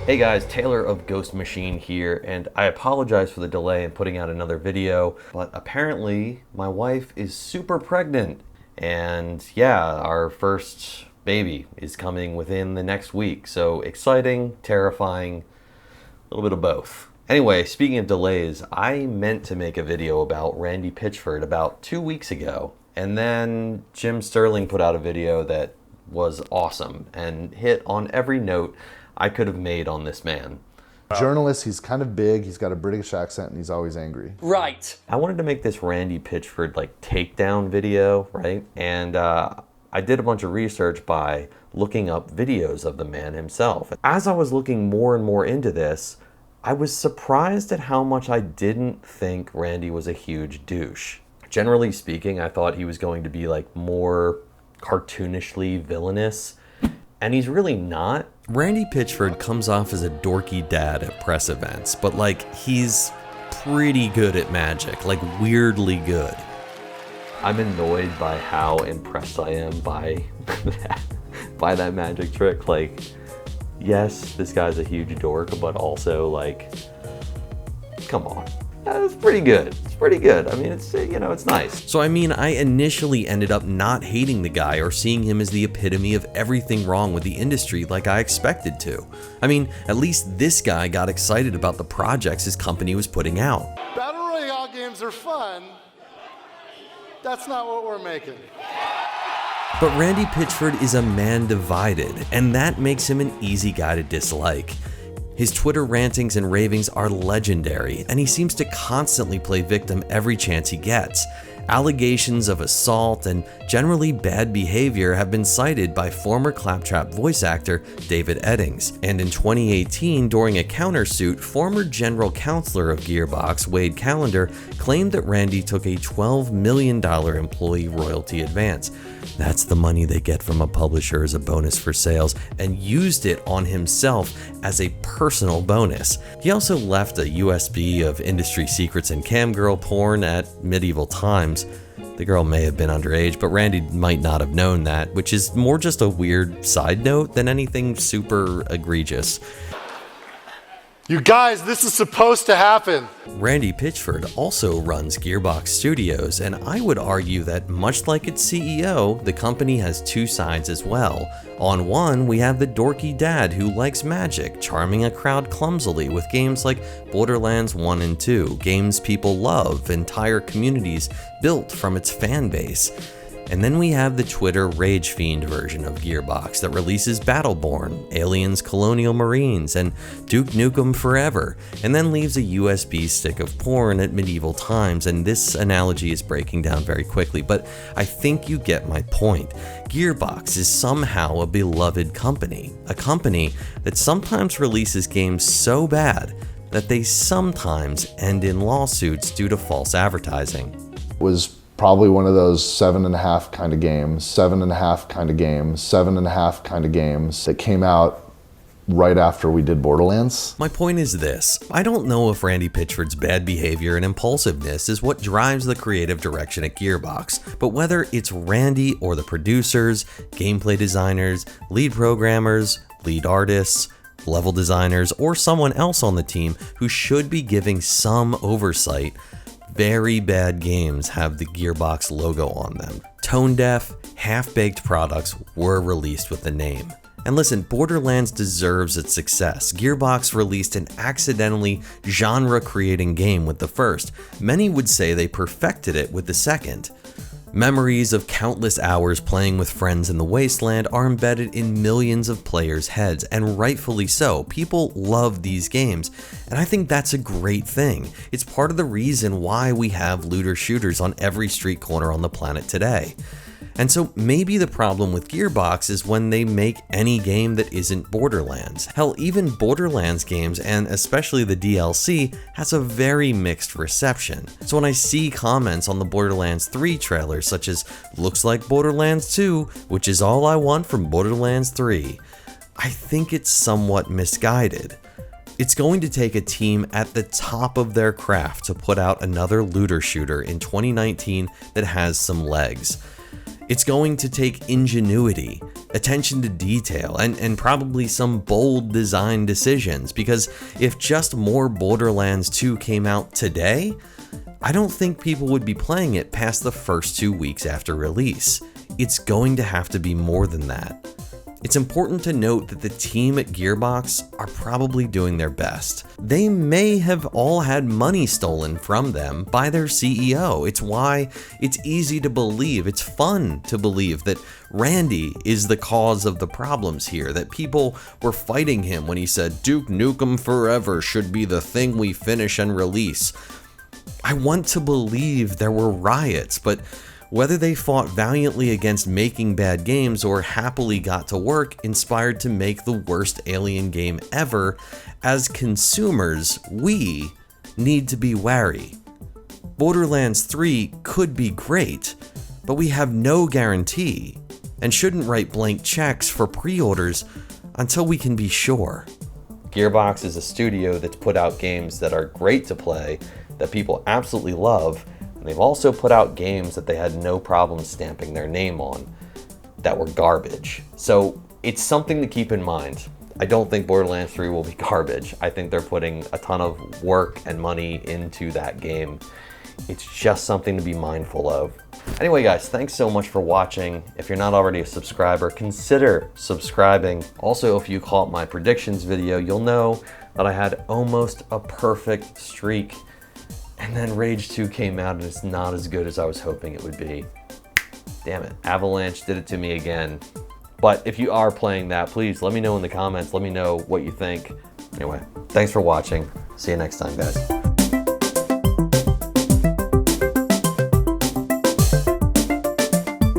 Hey guys, Taylor of Ghost Machine here, and I apologize for the delay in putting out another video, but apparently my wife is super pregnant, and yeah, our first baby is coming within the next week, so exciting, terrifying, a little bit of both. Anyway, speaking of delays, I meant to make a video about Randy Pitchford about 2 weeks ago, and then Jim Sterling put out a video that was awesome and hit on every note I could have made on this man. Journalist, he's kind of big, he's got a British accent, and he's always angry. Right. I wanted to make this Randy Pitchford like takedown video, right? And I did a bunch of research by looking up videos of the man himself. As I was looking more and more into this, I was surprised at how much I didn't think Randy was a huge douche. Generally speaking, I thought he was going to be like more cartoonishly villainous, and he's really not. Randy Pitchford comes off as a dorky dad at press events, but like he's pretty good at magic, like weirdly good. I'm annoyed by how impressed I am by that magic trick. Like, yes, this guy's a huge dork, but also like, come on. It's pretty good. It's pretty good. I mean, it's, you know, it's nice. So, I mean, I initially ended up not hating the guy or seeing him as the epitome of everything wrong with the industry like I expected to. I mean, at least this guy got excited about the projects his company was putting out. Battle Royale games are fun. That's not what we're making. But Randy Pitchford is a man divided, and that makes him an easy guy to dislike. His Twitter rantings and ravings are legendary, and he seems to constantly play victim every chance he gets. Allegations of assault and generally bad behavior have been cited by former Claptrap voice actor David Eddings, and in 2018, during a countersuit, former general counselor of Gearbox, Wade Callender, claimed that Randy took a $12 million employee royalty advance. That's the money they get from a publisher as a bonus for sales, and used it on himself as a personal bonus. He also left a USB of industry secrets and camgirl porn at medieval times. The girl may have been underage, but Randy might not have known that, which is more just a weird side note than anything super egregious. You guys, this is supposed to happen. Randy Pitchford also runs Gearbox Studios, and I would argue that much like its CEO, the company has two sides as well. On one, we have the dorky dad who likes magic, charming a crowd clumsily with games like Borderlands 1 and 2, games people love, entire communities built from its fan base. And then we have the Twitter rage fiend version of Gearbox that releases Battleborn, Aliens Colonial Marines, and Duke Nukem Forever, and then leaves a USB stick of porn at medieval times, and this analogy is breaking down very quickly, but I think you get my point. Gearbox is somehow a beloved company, a company that sometimes releases games so bad that they sometimes end in lawsuits due to false advertising. It was probably one of those 7.5 kind of games, 7.5 kind of games, 7.5 kind of games that came out right after we did Borderlands. My point is this: I don't know if Randy Pitchford's bad behavior and impulsiveness is what drives the creative direction at Gearbox, but whether it's Randy or the producers, gameplay designers, lead programmers, lead artists, level designers, or someone else on the team who should be giving some oversight, very bad games have the Gearbox logo on them. Tone-deaf, half-baked products were released with the name. And listen, Borderlands deserves its success. Gearbox released an accidentally genre-creating game with the first. Many would say they perfected it with the second. Memories of countless hours playing with friends in the wasteland are embedded in millions of players' heads, and rightfully so. People love these games, and I think that's a great thing. It's part of the reason why we have looter shooters on every street corner on the planet today. And so maybe the problem with Gearbox is when they make any game that isn't Borderlands. Hell, even Borderlands games, and especially the DLC, has a very mixed reception. So when I see comments on the Borderlands 3 trailer such as, "Looks like Borderlands 2, which is all I want from Borderlands 3, I think it's somewhat misguided. It's going to take a team at the top of their craft to put out another looter shooter in 2019 that has some legs. It's going to take ingenuity, attention to detail, and probably some bold design decisions, because if just more Borderlands 2 came out today, I don't think people would be playing it past the first 2 weeks after release. It's going to have to be more than that. It's important to note that the team at Gearbox are probably doing their best. They may have all had money stolen from them by their CEO. It's why it's easy to believe, it's fun to believe that Randy is the cause of the problems here, that people were fighting him when he said Duke Nukem Forever should be the thing we finish and release. I want to believe there were riots, but whether they fought valiantly against making bad games or happily got to work inspired to make the worst Alien game ever, as consumers, we need to be wary. Borderlands 3 could be great, but we have no guarantee, and shouldn't write blank checks for pre-orders until we can be sure. Gearbox is a studio that's put out games that are great to play, that people absolutely love, and they've also put out games that they had no problem stamping their name on that were garbage. So it's something to keep in mind. I don't think Borderlands 3 will be garbage. I think they're putting a ton of work and money into that game. It's just something to be mindful of. Anyway guys, thanks so much for watching. If you're not already a subscriber, consider subscribing. Also, if you caught my predictions video, you'll know that I had almost a perfect streak. And then Rage 2 came out and it's not as good as I was hoping it would be. Damn it, Avalanche did it to me again. But if you are playing that, please let me know in the comments. Let me know what you think. Anyway, thanks for watching. See you next time, guys.